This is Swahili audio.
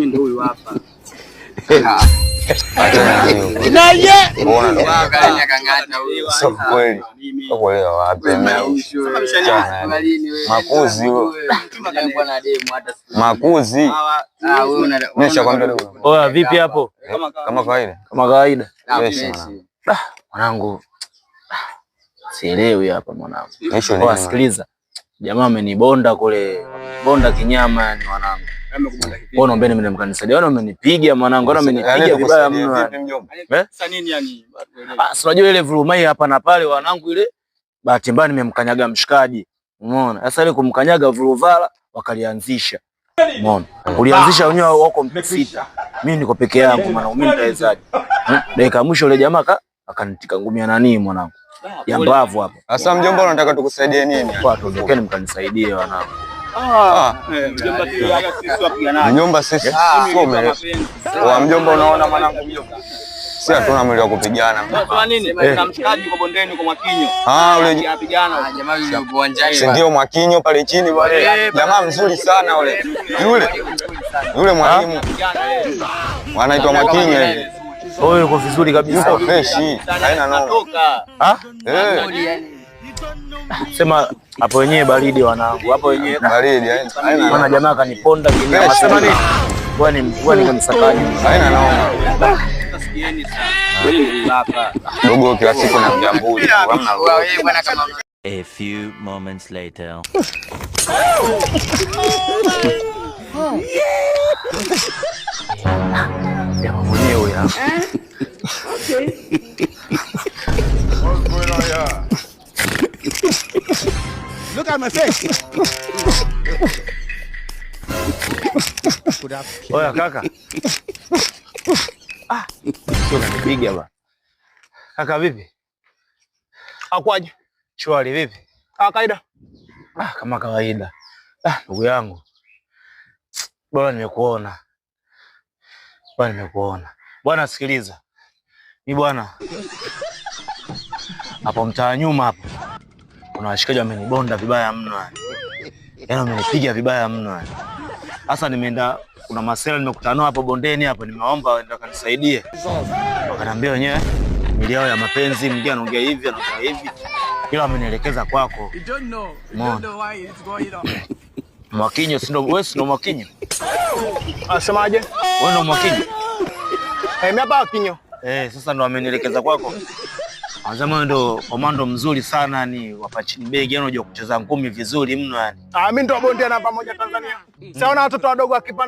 mimi ndio huyu hapa. Sio kweli. Kuelewa wapi? Makuzi huyo. Makuzi. Nimeshakwambia. Oya, vipi hapo? Kama kawaida. Kama kawaida. Mwanangu. Sielewi hapa mwanangu. Oya, sikiliza. Jamaa amenibonda kule. Bonda kinyama yani mwanangu. Wewe naombeni mimi mkanisaidia. Wewe umenipiga mwanangu. Wewe umenipiga vibaya mno. Sasa nini yani? Si unajua ile vurumai hapa na pale wanangu ile. Bahati mbaya nimemkanyaga mshikaji. Umeona? Sasa ile kumkanyaga vuruvala wakalianzisha. Umeona? Ulianzisha wenyewe wako 6. Mimi niko peke yangu mwanangu. Mimi nitawezaje? Dakika mwisho ile jamaa akanitika ngumi ya nani mwanangu? Ya mbavu hapa. Sasa mjomba unataka tukusaidie nini? Kwa tondokeni mkanisaidie wanangu. Mjomba sisi sio mjomba, unaona mwanangu mjomba. Sisi hatuna mwili wa kupigana. Kwa nini? Na mshikaji kwa bondeni kwa Mwakinyo. Ule apigana jamaa yule yuko uwanjani. Si ndio Mwakinyo pale chini wale. Jamaa mzuri sana ule. Yule mwalimu. Wanaitwa Mwakinyo hivi. Wewe uko vizuri kabisa. Fresh. Haina noma. Sema hapo wenyewe baridi wanangu. Hapo wenyewe baridi yani. Maana jamaa kaniponda kinyama. Nasema nini? Wewe ni msakaji. Haina noma. Sikieni sana. Wewe hapa. Dogo kila siku na mjambuli. Wewe bwana kama A few moments later. Jamaa mwenyewe hapa. Okay. What's going on here? Look at my face. Oya kaka. Sio kanipiga bwana. Kaka vipi? akwaje? Shwari vipi? Kawaida. Kama kawaida. Ndugu yangu. Bwana nimekuona. Bwana sikiliza. Ni bwana. Hapo mtaa nyuma hapo. Kuna washikaji wamenibonda vibaya mno yani. Yaani wamenipiga vibaya mno yani. Sasa nimeenda kuna masela nimekutana nao hapo bondeni hapo, nimeomba waende kanisaidie. Wakaniambia wenyewe mili yao ya mapenzi, mwingine anaongea hivi, anaongea hivi. Kila wamenielekeza kwako. You don't know why it's going on. Mwakinyo si ndo wewe, si ndo Mwakinyo? Asemaje? Wewe ndo Mwakinyo? Mimi hapa Mwakinyo. Sasa ndo wamenielekeza kwako. Anasema ndo komando mzuri sana ni wapachini begi, yani unajua kucheza ngumi vizuri mno yani. Mimi ndo bondia na pamoja Tanzania. Saona watoto wadogo akipanda